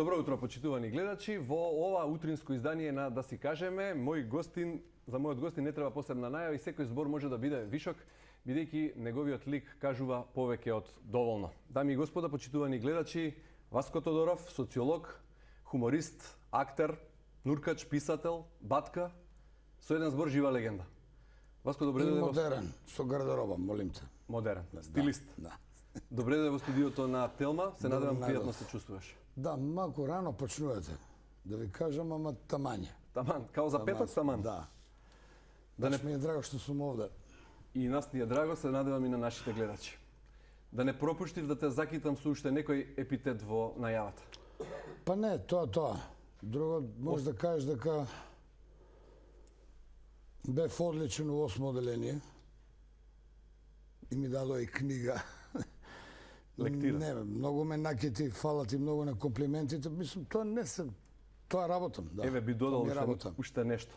Добро утро, почитувани гледачи. Во ова утринско издание на Да си кажеме, за мојот гостин не треба посебна најава и секој збор може да биде вишок, бидејќи неговиот лик кажува повеќе од доволно. Дами и господа, почитувани гледачи, Васко Тодоров, социолог, хуморист, актер, нуркач, писател, батка, со еден збор жива легенда. Васко, добре дојде. Модерен, со гардероба, молим те. Модерен, стилист. Да. Добре дојде во студиото на Телма, се надевам пријатно се чувствуваш. Да, малку рано почнувате. Да ви кажам, ама тамање. Таман, као за петок таман. Да. Да не... ми е драго што сум овде. И нас ни е драго, се надевам и на нашите гледачи. Да не пропуштив да те закитам со уште некој епитет во најавата. Па не, тоа. Друго, може да кажеш дека бев одличен у 8 оделение и ми дадо и книга. Лектира. Не, многу ме накити, фала ти многу на комплиментите. Мислам, тоа не се... Тоа работам, да. Еве би додал работам. уште нешто.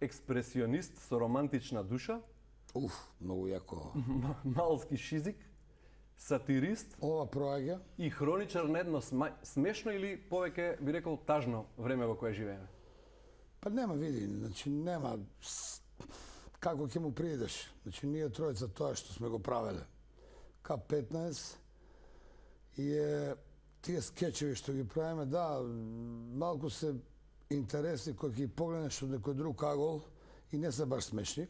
Експресионист со романтична душа. Многу јако. Малски шизик. Сатирист. Ова проаѓа. И хроничар на едно смешно или повеќе би рекол тажно време во кое живееме. Па нема, види, значи нема како ќе му приидеш. Значи ние тројца тоа што сме го правеле. К15 и тие скечеви што ги правиме, да, малку се интересни кои ќе ги погледнеш од некој друг агол и не се баш смешни.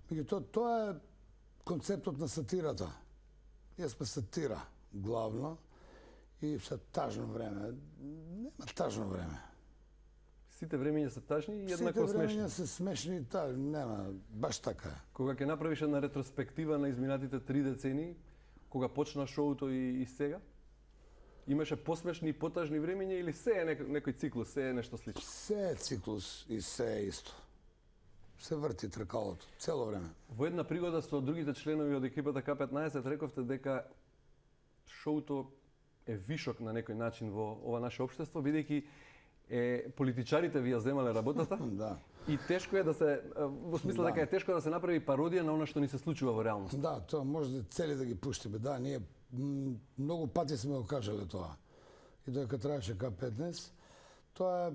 Меѓутоа, тоа е концептот на сатирата. Ние сме сатира, главно, и се тажно време. Нема тажно време. Сите времења се тажни и еднакво Сите смешни. времења се смешни и нема, баш така е. Кога ќе направиш една ретроспектива на изминатите 3 децении, кога почна шоуто и сега, имаше посмешни и потажни времења или се е некој циклус, се е нешто слично? Се е циклус и се е исто. Се врти тркалото, цело време. Во една пригода со другите членови од екипата К15 рековте дека шоуто е вишок на некој начин во ова наше општество, бидејќи политичарите ви ја земале работата. Да. И тешко е да се, во смисла дека е тешко да се направи пародија на она што ни се случува во реалност. Да, тоа може да цели да ги пуштиме. Да, ние многу пати сме го кажале тоа. И додека траеше К15, тоа е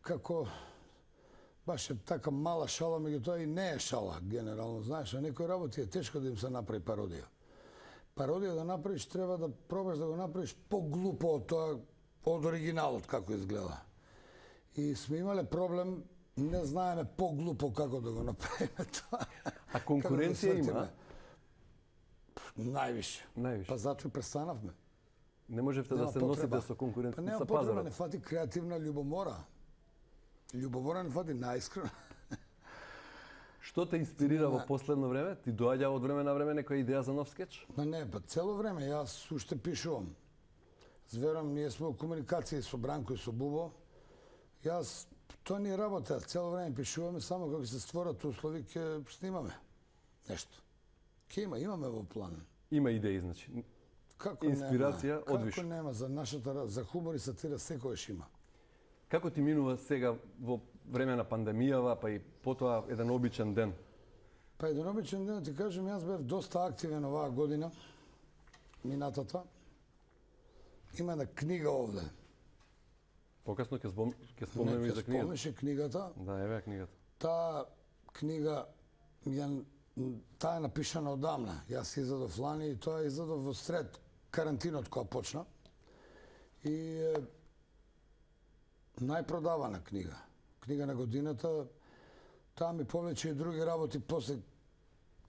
како баш е така мала шала, меѓутоа и не е шала генерално, знаеш, а некои работи е тешко да им се направи пародија. Пародија да направиш треба да пробаш да го направиш поглупо од тоа, од оригиналот како изгледа. И сме имале проблем, не знаеме поглупо како да го направиме тоа. А конкуренција има? Највише. Па затоа престанавме. Не можевте да се носите со конкуренција, па нема со потреба, пазарот. не фати креативна љубомора. Љубомора не фати најискрено. Што те инспирира во последно време? Ти доаѓа од време на време некоја идеја за нов скеч? Па не, па цело време јас уште пишувам. Зверам, ние сме во комуникација со Бранко и со Бубо. Јас, тоа ни е работа, цело време пишуваме, само кога се створат услови ќе снимаме нешто. Ке имаме во план. Има идеи, значи. Како инспирација нема? одвиш. Како нема за нашата за хумор и сатира секогаш има. Како ти минува сега во време на пандемијава, па и потоа еден обичен ден? Па еден обичен ден, ти кажем, јас бев доста активен оваа година, минатата. Има една книга овде. Покасно ќе спомнеме и за книгата. Спомнеше книгата. Да, еве книгата. Таа книга таа е напишана одамна. Јас изадов лани и тоа изадов во сред карантинот кога почна. И најпродавана книга. Книга на годината. Таа ми повлече и други работи после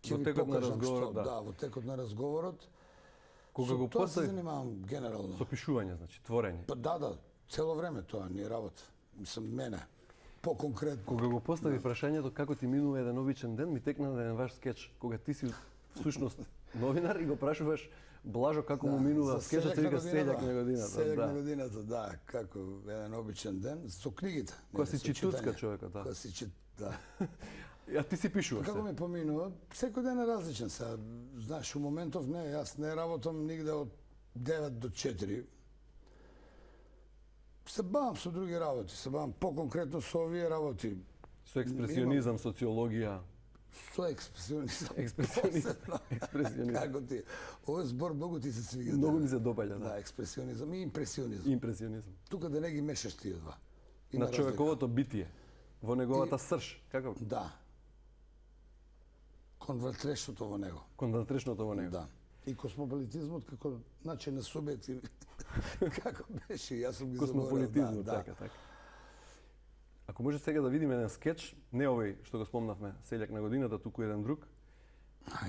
ќе ви покажам што. Да, во текот на разговорот. Кога го тоа се постави занимавам генерално. со пишување, значи творење. Па да, цело време тоа ни е работа. Мислам, мене. По-конкретно. Кога го постави прашањето како ти минува еден обичен ден, ми текна еден ваш скеч, кога ти си всушност новинар и го прашуваш Блажо како му минува скечот, се вика Селјак на годината. Селјак на годината, да, како еден обичен ден со книгите. Која си читуцка човека, да. Која си да. А ти си пишуваш. Како ми поминува? Секој ден е различен сега. Знаеш, у моментов не, јас не работам нигде од 9 до 4. Се бавам со други работи, се бавам по-конкретно со овие работи. Со експресионизам, социологија. Со експресионизам. Експресионизам. Посебно. Експресионизам. Како ти? Овој збор многу ти се свига. Многу ми се допаѓа, Да, да. експресионизам и импресионизам. Импресионизам. Тука да не ги мешаш тие два. Има На разлика. човековото битие, во неговата срж, како? Да. Кон внатрешното во него. Кон внатрешното во него. Да. И космополитизмот како начин на субјектив. Како беше, јас сум ги заборал. Космополитизмот, Да, така, така. Ако може сега да видиме еден скеч, не овој што го спомнавме, Селјак на годината, туку еден друг,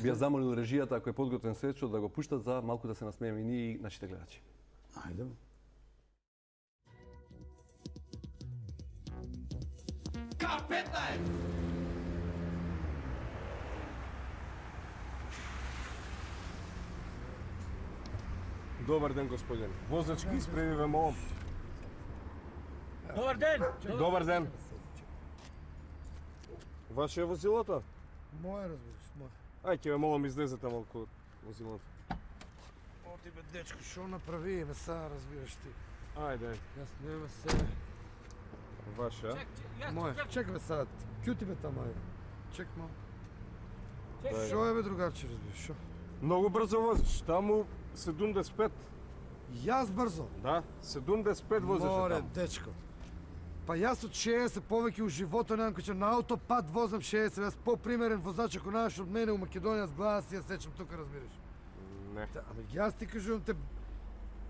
би ја замолил режијата, ако е подготвен скечот, да го пуштат за малку да се насмееме и ние и нашите гледачи. Ајде. K15! Добар ден, господин. Возачки, испреди ве молам. Добар ден! Добар ден. Ваше е возилото? Моја разбираш, моја. Ај, ќе ве молам излезете малку од возилото. Оти бе, дечко, шо направи, бе, сега разбираш ти. Ајде, Јас нема се. ваше, а? Моја, чекай бе сега, кјути бе тама, ајде. Чек мал. Дај. Шо е бе, другарче, разбираш, шо? Многу брзо возиш, таму 75. Јас брзо. Да, 75 возиш Море, таму. дечко. Па јас од 60 повеќе у животот немам кој на аутопат возам 60, јас попримерен возач ако најаш од мене у Македонија с глас ја сечам тука, разбираш. Не. Абе јас ти кажувам те,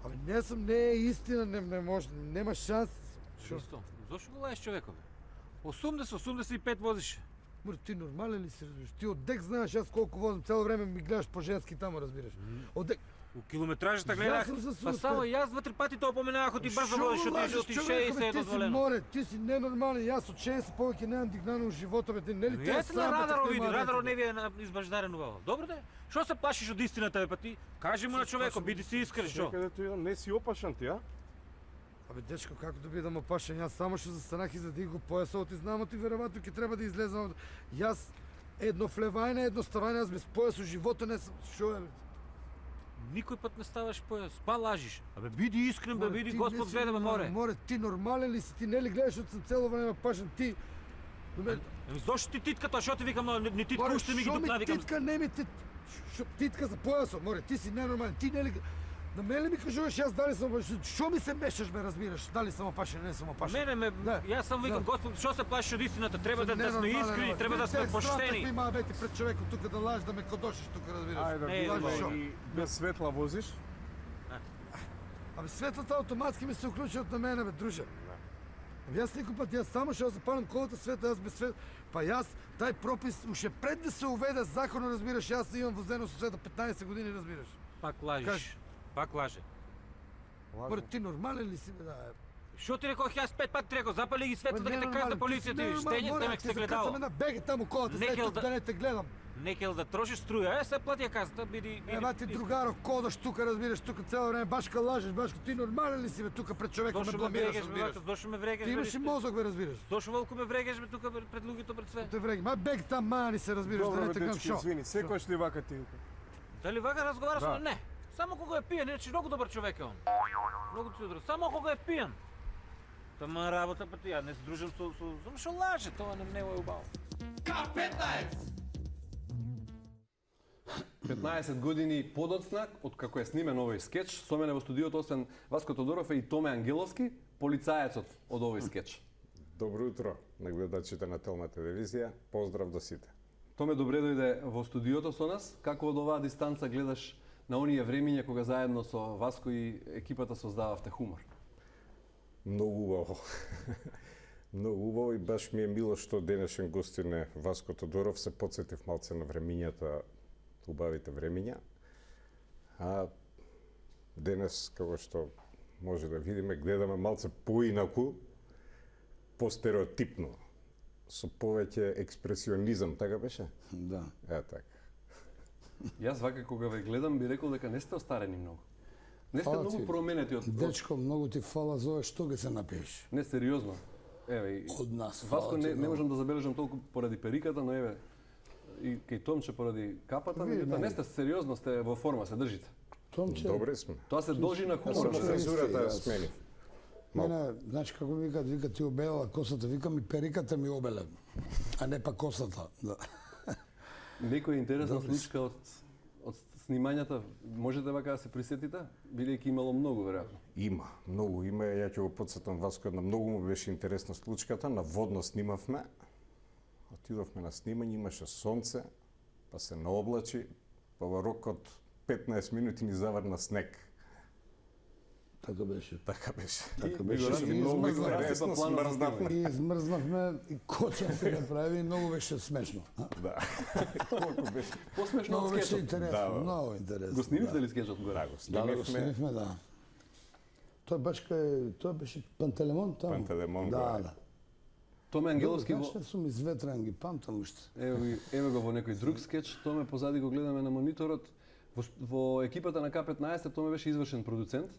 абе не е истина, не може, нема шанс. Шо? Христо, зошто го лаеш човекот? 80-85 возиш. Море, ти нормален ли си, разбираш? Ти од дек знаеш јас колку возам, цело време ми гледаш по женски таму, разбираш. Од дек. У километражата Јас гледах, сум за па 105. само јас 2-3 пати тоа поминавах од ти брзо возиш, од ти 60 е ти си дозволено. море, ти си ненормален, јас од 60 повеќе немам дигнано у животот, бе, ти нели ти Јас на радарот види, радарот не ви е избаждарен ова. Добро де? Што се плашиш од истината, бе, па ти? Кажи му на човекот, биди си искрен, што? Чекај да не си опашан ти, а? Абе, дечко, како да бидам опашен, јас само што застанах и задиг го појасот и знам, ти веројатно ќе треба да излезам. Јас едно флевајне, едно ставајне, јас без појас у животот не сум. Шо е, бе? Никој пат не ставаш појас, па лажиш. Абе биди искрен, бе, Море, биди ти Господ не си гледа, бе, нормален. море. Море, ти нормален ли си? Ти нели гледаш од сум цело време пашен? Ти... Еми зошто ти титката, што ти викам, не титка Море, уште ми ги шо ми дупна, викам. титка, не ми титка за појасот, море, ти си ненормален, ти нели... На мене ми кажуваш јас дали сум опашен, шо ми се мешаш бе, разбираш, дали сум опашен, не сум опашен. Мене Да. јас сам викам, Да. Господ, што се плашиш од истината? Треба да сме Ненормален, искрени, бе. треба да сме Ти поштени. Ти ма бе ти пред човекот тука да лажеш, да ме кодошиш тука, разбираш. Ајде, Не, видиме шо? и без светла возиш. Абе светлата автоматски ми се уклучуваат на мене, бе, друже. Абе, јас некој пат, јас само што запалам колата света, јас без свет. Па јас, тај пропис, уште пред да се уведе законно, разбираш, јас имам возено со света 15 години, разбираш. Пак лажиш. Кажи. Пак лаже. Море, ти нормален ли си, бе, да, Што ти рекох јас 5 пати ти реков, запали ги светот да те казна полицијата и штење, немек се гледало. Ти на беге таму колата, Некел след да- да не те гледам. Некел да трошиш струја, се плати ја казната, биди... Ева ти другаро, кодаш тука, разбираш, тука цело време, башка лажеш, башка, ти нормален ли си, бе, тука пред човекот ме Зошто ме бламираш, врегеш, бе, разбираш. бака, зошто ме врегеш, Ти бе, имаш и Ристо? мозок, бе, разбираш. Зошто волку ме врегеш, бе, тука пред луѓето, пред све? Те вреги, ма бег там мани се, разбираш, да Добро, не бе, те гледам дечки, шо. извини, секој што вака ти вика. Дали вака разговара Да. со не? Само кога е пијан, иначе многу добар човек е он. Многу ти добар. Само кога е пијан. Тама работа, па ти ја не се дружам со што лаже, тоа не е убаво. K15! 15 години подоцна, од како е снимен овој скеч, со мене во студиото освен Васко Тодоров е и Томе Ангеловски, полицаецот од овој скеч. Добро утро на гледачите на Телма телевизија. Поздрав до сите. Томе, добре дојде во студиото со нас. Како од оваа дистанца гледаш на оние времиња кога заедно со Васко и екипата создававте хумор? Многу убаво. Многу убаво и баш ми е мило што денешен гостин е Васко Тодоров. Се потсетив малце на времињата, убавите времиња. А денес, како што може да видиме, гледаме малце поинаку, постереотипно, со повеќе експресионизам, така беше? Да. Така. Јас вака кога ве гледам би рекол дека не сте остарени многу. Не сте Фала многу ти. променети од Дечко, многу ти фала за ова што ги се напиеш. Не, сериозно. Еве, и Од нас, Васко фала ти не многу. можам да забележам толку поради периката, но еве и кај Томче поради капата, Види, меѓутоа не мене. сте сериозно, сте во форма, се држите. Томче, Добре сме. Тоа се должи на Само хуморот. Томче, цензурата јас- сменив. мене, значи како ми викат ти обелела косата, викам и периката ми обеле, а не па косата. Да. Некоја интересна Добри се. случка од снимањата можете вака да се присетите, бидејќи имало многу веројатно. Има, многу има. Ја ќе го потсетам Васко, една многу му беше интересна случката. На водно снимавме. Отидовме на снимање, имаше сонце, па се наоблачи, па во рок од 15 минути ни заврна снег. Така беше. Така беше. Така И беше. го И Многу измрзнавме, интересно, планот за смрзнавме. и измрзнавме, и коча се направи, и многу беше смешно. Да. Колку беше? Посмешно од Много беше скетот. интересно, Да, бе. много интересно. Го снимивте да. ли скетчот горе? Да, го Да, да, го снимивме. снимивме, да. Тој беше Пантелемон таму. Пантелемон, да, горе. да. Томе Ангеловски Знаеш, во... сум изветрен, ги памтам уште. Еве го во некој друг скетч, Томе позади го гледаме на мониторот. Во екипата на К15 Томе беше извршен продуцент.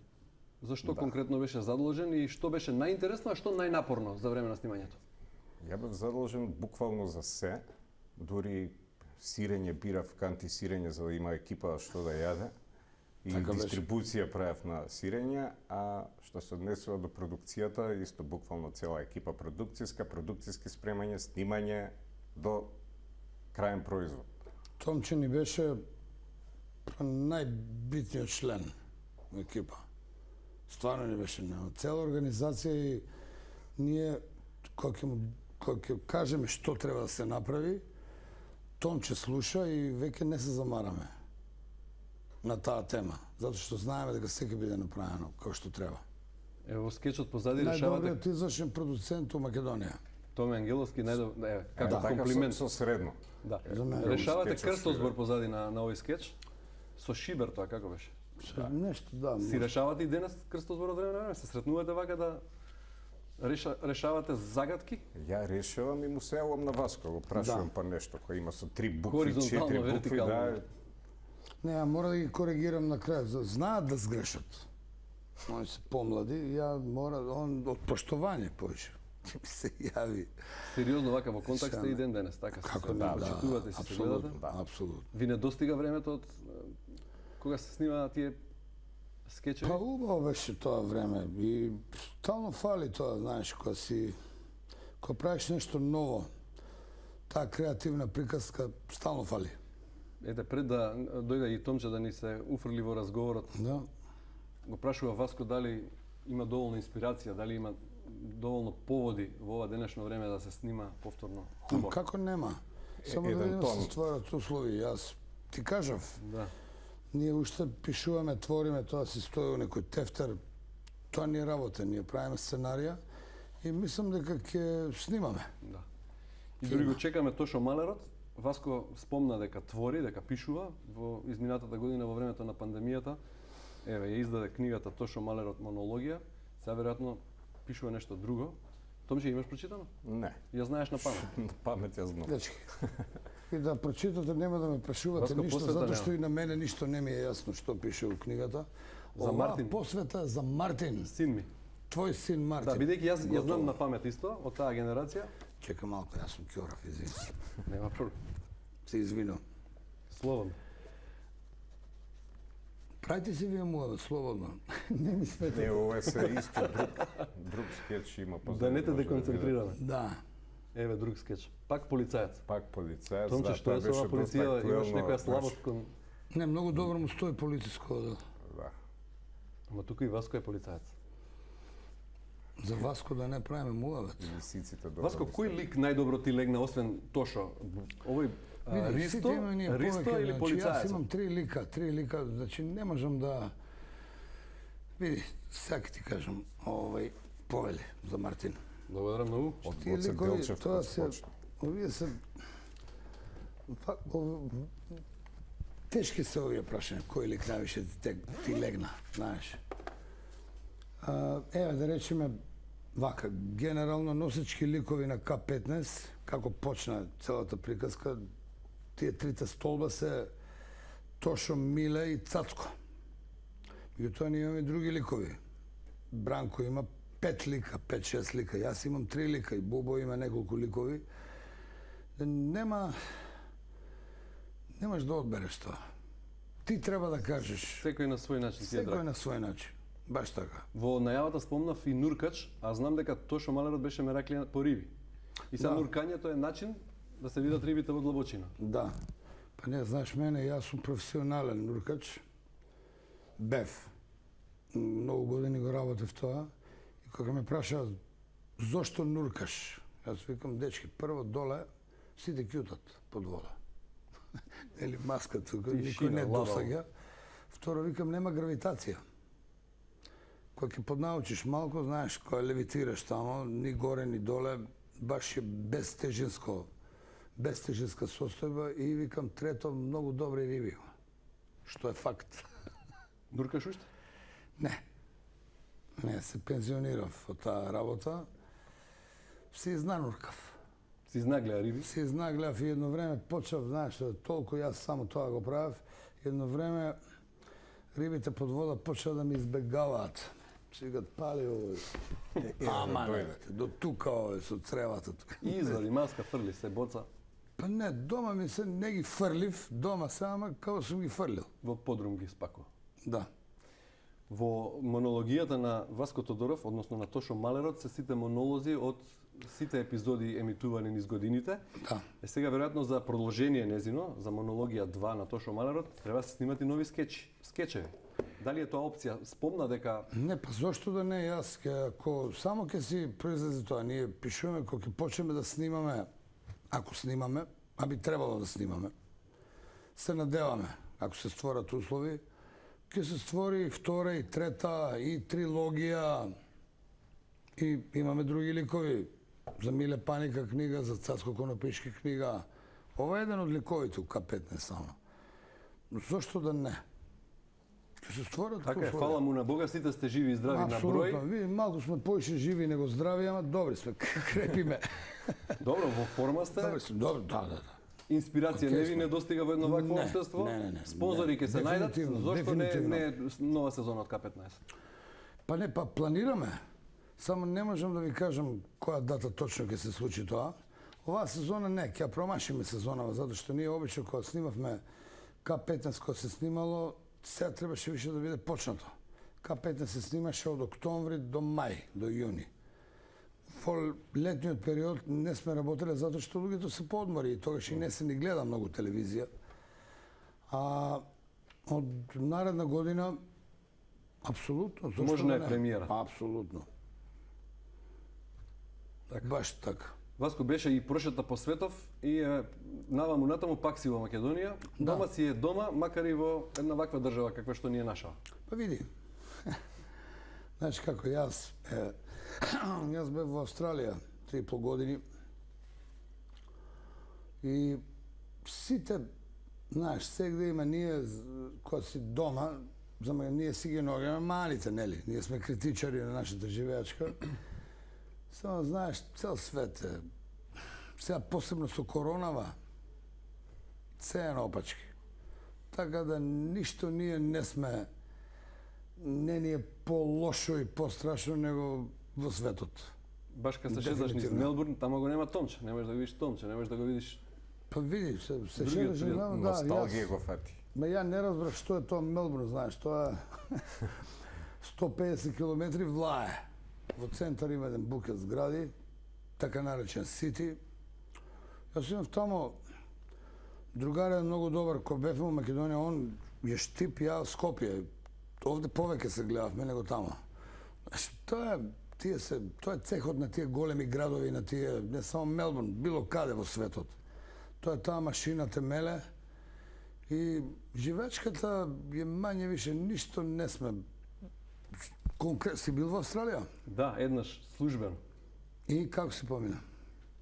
Зашто конкретно беше задолжен и што беше најинтересно, а што најнапорно за време на снимањето? Ја бев задолжен буквално за се, дури сирење бирав, канти сирење за да има екипа што да јаде. И Така беше. дистрибуција правев на сирење, а што се однесува до продукцијата, исто буквално цела екипа продукциски спремање, снимање до краен производ. Томче ни беше најбитниот член во екипа. Стварно ни беше на цела организација и ние кога ќе кажеме што треба да се направи, Томче слуша и веќе не се замараме на таа тема, затоа што знаеме дека секој биде направено како што треба. Еве во скетчот позади решавате Најдобриот извршен продуцент у Македонија. Томе Ангеловски еве како Така, комплимент. со средно. Да. За мене. Решавате Скетчот крстозбор позади на овој скетч. Со Шибер тоа како беше? Нешто, да. Си решавате и денес крстозбор од време на време? Се сретнувате вака да решавате загадки? Ја решавам и му се јавам на Васко, го прашувам па нешто кој има со 3 букви, Хоризонтално, 4 букви, вертикално. да. Не, ја мора да ги коригирам на крај. Знаат да сгрешат. Они се помлади, ја мора, он од поштовање повеќе. Ќе ми се јави. Сериозно вака во контакт сте Шаме. и ден денес, така се Како се не, почитувате и се апсолутно, гледате. апсолутно. Ви не достига времето од кога се снимаат тие скечеви? Па убаво беше тоа време и стално фали тоа, знаеш, кога правиш нешто ново, таа креативна приказка стално фали. Ете, пред да дојде и Томче да ни се уфрли во разговорот, Да. го прашува Васко дали има доволно инспирација, дали има доволно поводи во ова денешно време да се снима повторно хумор. Како нема? Само да еден видим да тон. се стварат услови. Јас ти кажав, Да. ние уште пишуваме, твориме, тоа се стои у некој тефтер. Тоа ни е работа, ние правиме сценарија и мислам дека ќе снимаме. Да. И дури го чекаме Тошо Малерот. Васко спомна дека твори, дека пишува во изминатата година во времето на пандемијата. Еве, ја издаде книгата Тошо Малерот монологија. Сега веројатно пишува нешто друго. Томче, имаш прочитано? Не, Ја знаеш на памет. на памет ја знам. Дечки. И да прочитате, нема да ме прашувате Васко, ништо, посвета затоа нема. што и на мене ништо не ми е јасно што пише у книгата. За Оваа Мартин. посвета за Мартин, Син ми. твој син Мартин. Да, бидејќи јас ја знам Готово. на памет исто од таа генерација, Чека малку, јас сум ќорав, извини. нема проблем. Се извинувам. Слободно. Правите си вие моја слободно. Не ми Не, сметате. ова е се исто друг скетч има позади. Да не те може деконцентрираме. Да. Еве друг скетч. Пак полицаец. Пак полицаец, Томче, да, што тоа е со беше оваа доста полиција? Имаш актуелно, некоја знаеш, слабост кон... Не, многу добро му стои полициско. Да. Да. Ама тука и Васко е полицаец. За Васко да не правиме муавет. Лисиците добро. Васко, кој лик најдобро ти легна, освен Тошо? Овој Види, сите Ристо, има ние Ристо повеќе, или значи, полицаец? Јас имам три лика, значи не можам да... Види, сега ќе ти кажам, повели за Мартин. Благодарам многу. Од Тие Гоце ликови, Делчев тоа кој се... почна. Овие се... Тешки се овие прашања, кој лик највише ти легна, знаеш. Еве, да речеме, вака, генерално носечки ликови на К15, како почна целата приказка, тие трите столба се Тошо, Миле и Цацко. Меѓутоа ние имаме и други ликови. Бранко има 5 лика, 5-6 лика. Јас имам 3 лика и Бубо има неколку ликови. Немаш да одбереш тоа. Ти треба да кажеш. Секој на свој начин ти е Секој драг. на свој начин. Баш така. Во најавата спомнав и нуркач, а знам дека Тошо Малерот беше мераклија по риби. И сега Да. нуркањето е начин да се видат рибите во длабочина. Да. Па не, знаеш мене, јас сум професионален нуркач. Бев. Многу години го работев тоа. И кога ме праша зошто нуркаш? Јас викам, дечки, прво доле сите кјутат под вода. Или маска тука, никој не досаѓа. Второ, викам, нема гравитација. Кога ќе поднаучиш малку, знаеш, кога левитираш тамо, ни горе, ни доле, баш е безтежинска состојба и викам, трето, многу добри риби. Што е факт. Нуркаш уште? Не. Не, се пензионирав од таа работа. Се изнануркав. Си изнагледа риби? Се изнаглев и едно време почав, знаеш, толку јас само тоа го правев. Едно време рибите под вода почнаа да ми избегаваат. Си викат, пали овој. Ама не, до тука овој со цревата. И извади маска, фрли се, боца Па не, дома ми се не ги фрлив, дома само како сум ги фрлил. во подрум ги спако. Да. Во монологијата на Васко Тодоров, односно на Тошо Малерот, се сите монолози од сите епизоди емитувани низ годините. Да. Сега веројатно за продолжение незино, за монологија 2 на Тошо Малерот, треба да се снимат и нови скечеви. Дали е тоа опција? Спомна дека Не, па зошто да не, јас ако само ќе си произлезе тоа, ние пишуваме кога ќе почнеме да снимаме, ако снимаме, а би требало да снимаме, се надеваме, ако се створат услови, ќе се створи и втора, и трета, и трилогија, и имаме други ликови. За Миле Паника книга, за Цацко Конопишки книга. Ова е еден од ликовите у К15 само. Зошто да не? Ќе се створат така е, услови. фала му на Бога, сите сте живи и здрави на број. Апсолутно. Ви малку сме поише живи него здрави, ама добри сме, крепиме. Добро, во форма сте. Добри сме, добро, да. Инспирација Окей не ви сме. недостига во едно вакво Не, општество? не. Спонзори ќе се најдат? Дефинитивно, Зошто не дефинитивно. е нова сезона од К15? Па не, па планираме. Само не можам да ви кажам која дата точно ќе се случи тоа. Оваа сезона не, ќе ја промашиме сезонава, затоа што ние обично кога снимавме К15 кога се снимало, сега требаше више да биде почнато. К15 се снимаше од октомври до мај, до јуни. Во летниот период не сме работеле затоа што луѓето се поодмори и тогаш и не се ни гледа многу телевизија. А од наредна година апсолутно, зошто Можна да е не? премиера. Апсолутно. Баш така. Васко беше и прошета по светов и наваму натаму пак си во Македонија. Да. Дома си е дома, макар и во една ваква држава каква што ни е наша. Па види. Знаеш како, јас бев во Австралија 3,5 години и сите, знаеш, сегде има ние, кога си дома, за мене ние си ги ногаме малите, нели? Ние сме критичари на нашата живеачка. Само, знаеш, цел свет е, сега посебно со коронава, се е наопачки. Така да ништо ние не сме, не ни е по-лошо и по-страшно него во светот. Баш кога се шеташ низ Дефинитивно. Мелбурн, тамо го нема Томче. Не можеш да го видиш Томче, не можеш да го видиш. Па види, се Другиот шедаш пријат, знам, Носталгија го фати. Ма ја не разбрав што е тоа Мелбурн, знаеш, тоа е 150 километри влае. Во центар има еден букет згради, така наречен Сити. Јас имав тамо другар е многу добар, кој бев во Македонија, он е Штип, ја Скопје. Овде повеќе се гледавме него тамо. Знаеш, тоа е цехот на тие големи градови, на тие, не само Мелбурн, било каде во светот. Тоа е таа машина те меле и живечката е мање више, ништо не сме. Си бил во Австралија? Да, еднаш службено. И како си помина?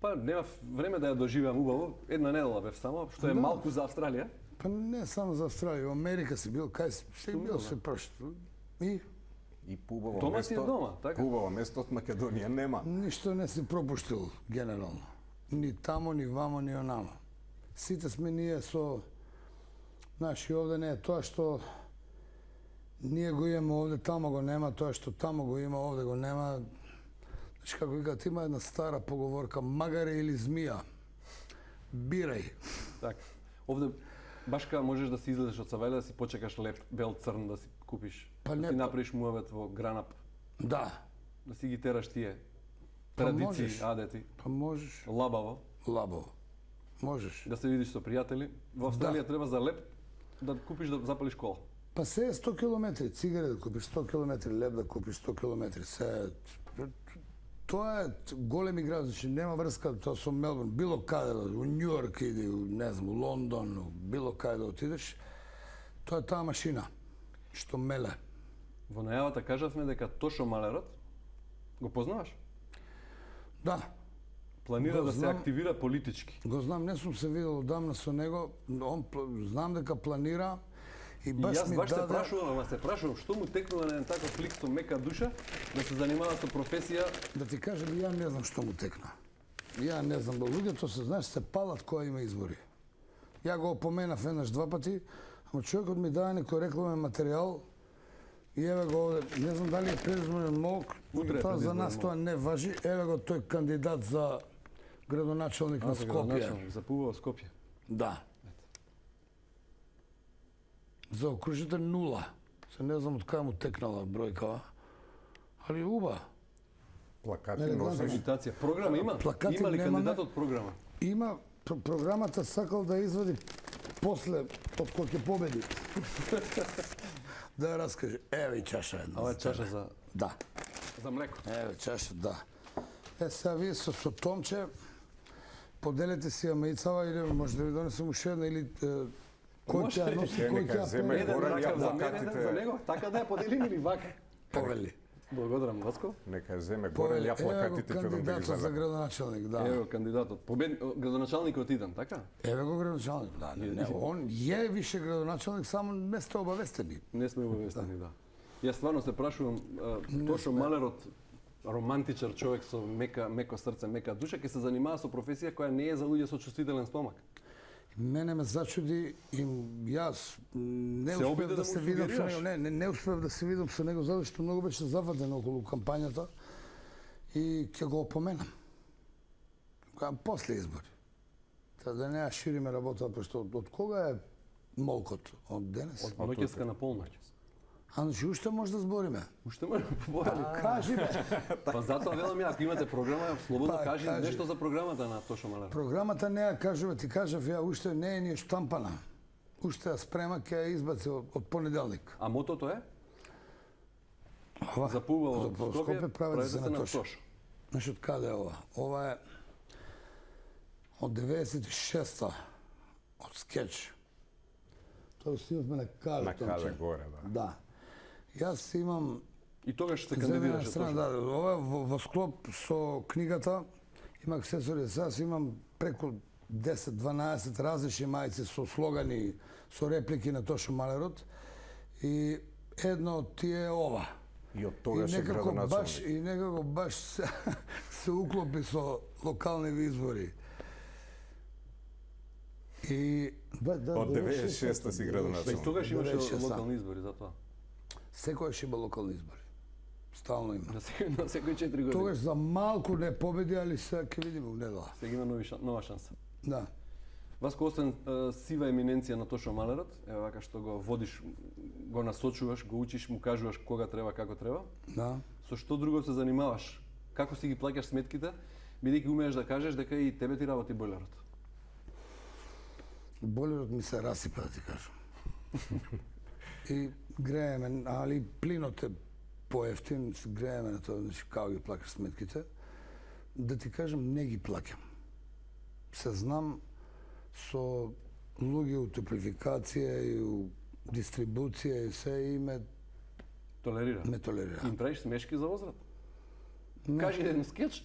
Па нема време да ја доживеам убаво. Една недела бев само, што е Да. малку за Австралија. Па не само за Австралија, во Америка си бил, кај си бил се прошто. И И поубаво Дома си е дома, така? Поубаво место од Македонија нема. ништо не си пропуштил генерално. Ни тамо, ни вамо, ни онамо. Сите сме ние со... Знаеш, и овде не е тоа што ние го имаме овде, тамо го нема, тоа што тамо го има, овде го нема. Знаеш, како викаат, има една стара поговорка, магаре или змија, бирај. Така. Овде баш кога можеш да си излезеш од Савеле, да си почекаш леп бел црн да си купиш. Па да не, си па- направиш муавет во гранап, Да, да си ги тераш тие Па традиции, можеш. адети, па можеш. лабаво. Лабово. Можеш. Да се видиш со пријатели. Во Австралија треба за леп да купиш да запалиш кола. Па се е 100 км, цигари да купиш 100 км, леп да купиш 100 км, се тоа е големи град, значи нема врска тоа со Мелбурн, било каде, у Њујорк иди, не знам, у Лондон, било каде да отидеш, тоа е таа машина што меле. Во најавата кажавме дека Тошо Малерот го познаваш? Да, Планира Го да се знам. активира политички. го знам, не сум се видел одамна со него, знам дека планира и И баш јас ми баш се даде... прашувам, ама се прашувам што му текнува на еден таков лик со мека душа да се занимава со професија. Да ти кажем, ја не знам што му текна. Ја не знам, луѓето се, знаеш, се палат кога има избори. Ја го опоменав еднаш два пати, ама човекот ми даде некој рекламен материјал и еве го овде, не знам дали е предизборен молк, Утре е тоа за предизборен нас молк. тоа не важи. Еве го тој кандидат за градоначалник на Скопје. Запувува Скопје. Да. За окружите нула. Се не знам од кај му текнала бројкава, али уба. Плакати Не, носиш. Агитација. Програма има? Плакати Има ли немаме. кандидат од програма? Има програмата сакал да извади после од кој ќе победи. Да ја раскаже. Еве и чаша една. Ова е за чаша тебе. за Да. млеко. Еве чаша, да. Сега вие со Томче поделете си јамаицава или може да ви донесем уште една или кој Може. ќе ја носи, Е, кој нека ќе ја земе пее. Еден Горан, ракав ја за мене, плакатите. еден за него. Така да ја поделим или вака? Повели. Благодарам, Васко. Нека ја земе Горан, Повели. ја Еве го плакатите ќе да ги кандидатот за задам. градоначалник, да. Ево кандидатот. Градоначалникот идам, така? Еве го градоначалник, да. Не, он е више градоначалник, само не сте обавестени. Не сме обавестени, да. Јас стварно се прашувам, Тошо Малерот, романтичар човек со меко срце, мека душа, ќе се занимава со професија која не е за луѓе со чувствителен стомак. Мене ме зачуди и јас не Се обиде успев да да му се видам со сугерираш? него. Не успев да се видам со него затоа што многу беше заваден околу кампањата и ќе го опоменам. Кажам после избори. Та да не ја шириме работа, пошто од кога е молкот? Од денес? Од ноќеска на полноќ. А значи уште може да збориме. Уште може да поборали. Кажи бе. Па затоа велам ја, ако имате програма, слободно Па, кажи кажи. нешто за програмата на Тошо Малерот. Програмата не ја кажува, ти кажав ја, уште не е ни штампана. Уште ја спрема, ќе ја избаци од понеделник. А мотото е? Ова? Запувало За Скопје правите се на Тошо. Тошо. Знаеш од каде е ова? Ова е од 96-та, од скетч. Тоа го снимавме на Кале. На Кале горе, да. Да. Јас имам И тогаш се земена кандидираше страна, Тошо. да, ова во склоп со книгата има аксесори, сега имам преку 10-12 различни мајци со слогани, со реплики на Тошо Малерот и едно од тие е ова. И од тогаш е градоначалник. И некако баш се уклопи со локални избори. И Од 96-та си Па и градоначалник. тогаш имаше 96-та. локални избори, затоа. Секојаш има локални избори. Стално има. На секој 4 години. Тогаш за малку не победи, али сега ќе видиме у недела. Сега има нова шанса. Да. Васко, освен сива еминенција на Тошо Малерот, ева вака што го водиш, го насочуваш, го учиш, му кажуваш кога треба, како треба, Да. со што друго се занимаваш? Како си ги плаќаш сметките, бидејќи умееш да кажеш дека и тебе ти работи бойлерот? Болерот ми се расипа, да ти кажам. И грееме, али плинот е поевтин, грееме на тоа, значи, како ги плакаш сметките. Да ти кажам, не ги плаќам. Се знам со луѓе у топлификација и у дистрибуција и се и ме Толерира. толерира. Им правиш смешки за возраст? Не. Кажи еден скетч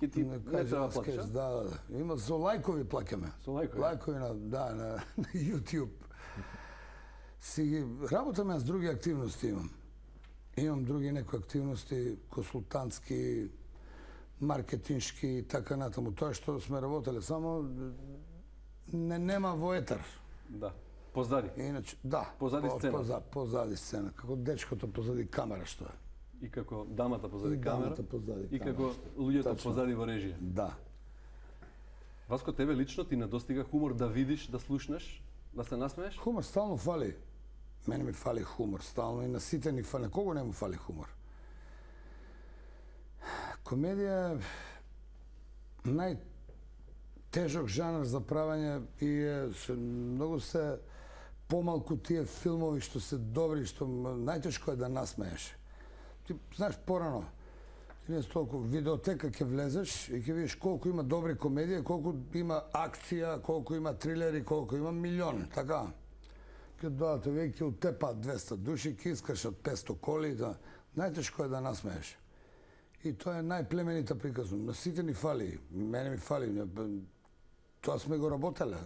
и ти не кажи треба на скеч, платиш, а? да. Има со лајкови плаќаме. Со лајкови? Лајкови на YouTube. Работаме с други активности имам. Имам други некои активности, консултантски, маркетиншки и така натаму. Тоа што сме работеле само нема во етар. Да. Позади. Иначе, да. Позади сцена. Позади сцена. Како дечкото позади камера што е. И како дамата позади И камера. дамата позади И како камера. луѓето Тачно. позади во режија. Да. Васко, тебе лично ти недостига хумор да видиш, да слушнеш, да се насмееш? Хумор стално фали. Мене ми фали хумор стално и на сите ни фали. На кого не му фали хумор? Комедија е тежок жанр за правење и многу се помалку тие филмови што се добри, што најтешко е да насмееш. Ти знаеш порано, ти не толку видеотека ќе влезеш и ќе видиш колку има добри комедии, колку има акција, колку има трилери, колку има милион, така. Ќе дојдат овие ќе утепаат 200 души, ќе искаш од 500 коли, да најтешко е да насмееш. И тоа е најплеменита приказна. На сите ни фали, мене ми фали. Тоа сме го работеле.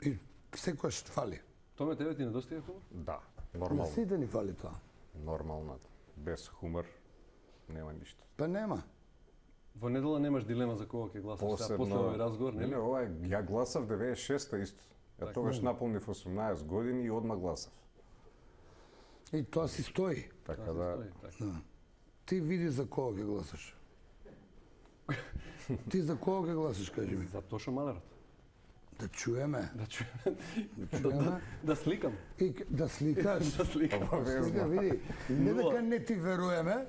И секојаш фали. Томе, тебе ти недостига хумор? Да, На нормално. сите ни фали тоа. Нормално. Без хумор нема ништо. Па нема. Во недела немаш дилема за кого ќе гласаш. Сега после овој разговор, Не, нели? ова е, ја гласав 96-та исто. Ја тогаш наполнив 18 години и одма гласав. И тоа си стои. Така да, Ти види за кого ќе гласаш. Ти за кого ќе гласаш, кажи ми. За Тошо Малерот. Да чуеме. Да чуеме. Чуеме. Да сликам. И да сликаш. Да сликам. Слика, види. Не дека не ти веруеме,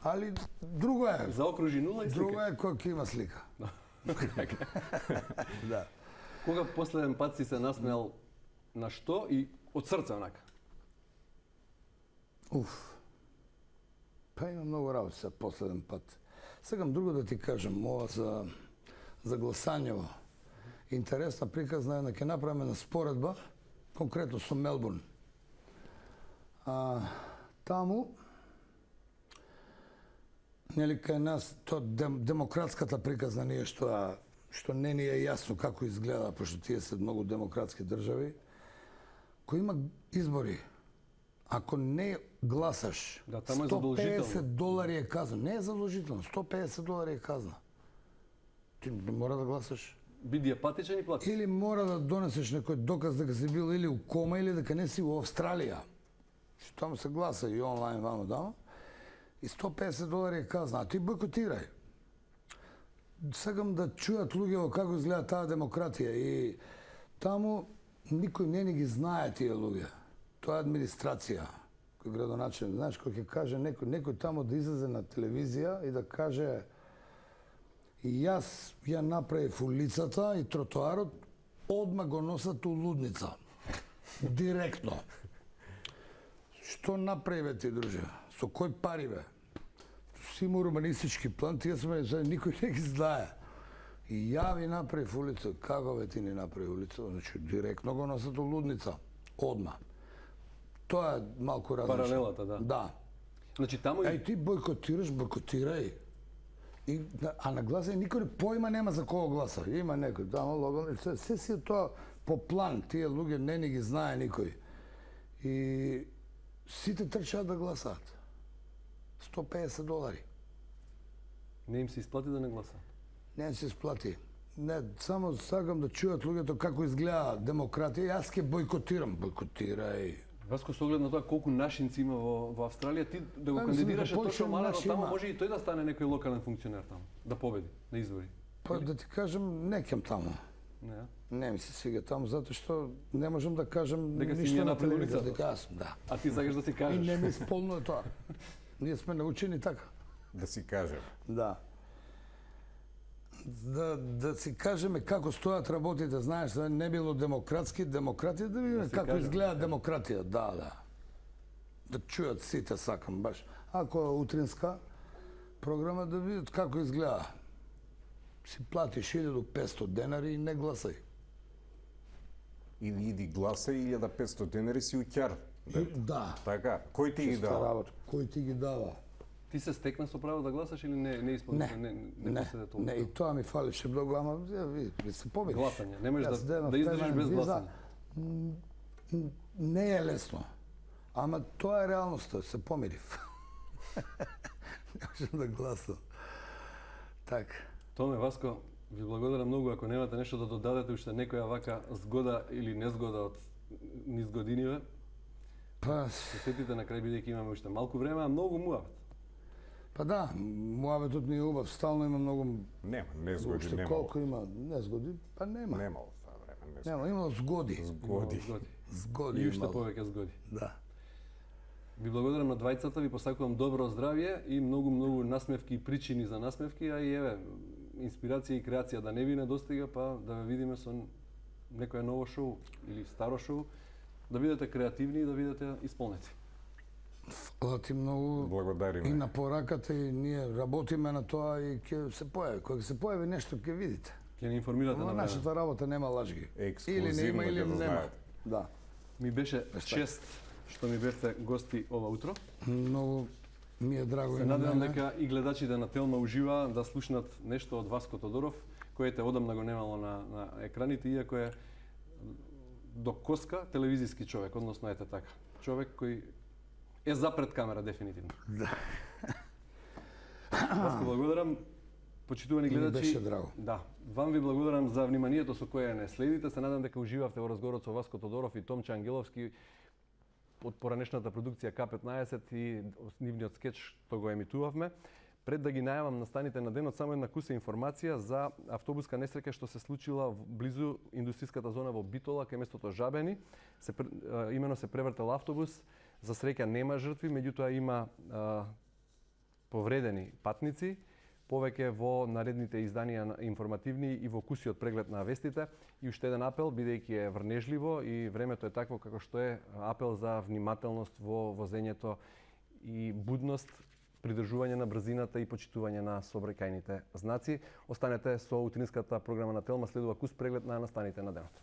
али друго е. Заокружи нула и Друго сликаш. е кој ќе има слика. Да. Кога последен пат си се насмеал на што и од срце онака? Уф. Па има многу работи за последен пат. Сакам друго да ти кажам, ова за гласањево. Интересна приказна е да ќе направиме на споредба, конкретно со Мелбурн. Таму, нели кај нас, тоа демократската приказна ние што не ни е јасно како изгледа, пошто тие се многу демократски држави, кој има избори, ако не гласаш, Да, таму е задолжително. $150 е казна. Не е задолжително, $150 е казна. Ти не мора да гласаш. Биди апатичен и плати. Или мора да донесеш некој доказ дека си бил или у кома, или дека не си у Австралија. Што таму се гласа и онлайн, вамо дамо. И $150 е казна, а ти бойкотирај. Сакам да чујат луѓето како изгледа таа демократија и таму никој не ги знае тие луѓе. Тоа е администрација. Кој градоначелник, знаеш, кој ќе каже некој таму да излезе на телевизија и да каже и јас ја направив улицата и тротоарот, одма го носат у лудница. Директно. Што направи бе ти, друже? Со кој пари бе? Си има урбанистички план, тие сме, никој не ги знае. И ја ви направив улица. Како бе ти ни направи улица? Значи, директно го носат у лудница. Одма. Тоа е малку различно. Паралелата, да. Да. Значи таму Еј, ти бойкотираш, бойкотирај. А на гласа никој појма нема за кого гласа. Има некој, тамо логално, се си тоа по план, тие луѓе не ни ги знае никој. И сите трчаат да гласаат. $150. не им се исплати да не гласа. Не се исплати. Не, само сакам да чујат луѓето како изгледа демократија. Јас ќе бойкотирам. Бойкотирај. Васко, со оглед на тоа колку нашинци има во Австралија, ти да го Па, кандидираше мислам, Тошо Малерот, наши таму има. може и тој да стане некој локален функционер таму, да победи на избори. Па да ти кажам, не кем таму. Не, а? Не ми се свига таму, затоа што не можам да кажам Дека си ништо ние на направи телевизија. улицата. Дека јас сум, да. А ти сакаш да си И кажеш. не ми исполнува тоа. Ние сме научени така. да си кажем. Да. Да си кажеме како стојат работите, знаеш, да не било демократски, демократија, да видиме си како кажеме, изгледа демократија, да. Да чујат сите, сакам баш. Ако е утринска програма, да видат како изгледа. Си платиш $1500 и не гласај. Или иди гласа $1500 си уќар. Да. Така, кој ти ги Чиста дава? работа. Кој ти ги дава? Ти се стекна со право да гласаш или не исполни? Не поседе толку. Не, и тоа ми фалеше многу, ама ви се помириш. Гласање, не можеш Јас да денов издржиш преминем без виза, гласање. Не е лесно. Ама тоа е реалноста, се помирив. Не можам да гласам. Така. Томе, Васко, ви благодарам многу. Ако немате нешто да додадете уште некоја вака згода или незгода од низ годиниве, Па, се сетите на крај, бидејќи имаме уште малку време, а многу муавет. па да, муабетот ми е убав, стално има многу... Нема, незгоди Уште нема. колку има незгоди? Па нема. Нема од тоа време, незгоди. Нема, имало згоди. Згоди. Згоди И уште имало. повеќе згоди. Да. Ви благодарам на двајцата, ви посакувам добро здравје и многу насмевки и причини за насмевки, а и еве, инспирација и креација да не ви недостига, па да ве видиме со некое ново шоу или старо шоу, да бидете креативни и да бидете исполнети. Фала ти многу Благодариме. и на пораката и ние работиме на тоа и ќе се појави. Кога се појави нешто ќе видите. Ќе ни информирате Ова на време. нашата работа нема лажги. Ексклузивно Или нема или ќе го нема. знаете. Да. Ми беше чест што ми бевте гости ова утро. Многу ми е драго Се и на надевам мене. дека и гледачите на Телма уживаа да слушнат нешто од Васко Тодоров, кој одамна го немало на екраните, иако е до коска телевизиски човек, односно ете така. Човек кој е запред камера дефинитивно. Да. Васко, благодарам. Почитувани Ми гледачи. беше драго. Да, вам ви благодарам за вниманието со кое не следите. Се надам дека уживавте во разговорот со Васко Тодоров и Томче Ангеловски од поранешната продукција К15 и нивниот скеч што го емитувавме. Пред да ги најавам настаните на денот, само една куса информација за автобуска несреќа што се случила близу индустријската зона во Битола, кај местото Жабени. Имено се превртел автобус. За среќа нема жртви, меѓутоа има повредени патници. Повеќе во наредните изданија информативни и во кусиот преглед на вестите. И уште еден апел, бидејќи е врнежливо и времето е такво како што е, апел за внимателност во возењето и будност, придржување на брзината и почитување на сообраќајните знаци. Останете со утринската програма на Телма, следува кус преглед на настаните на денот.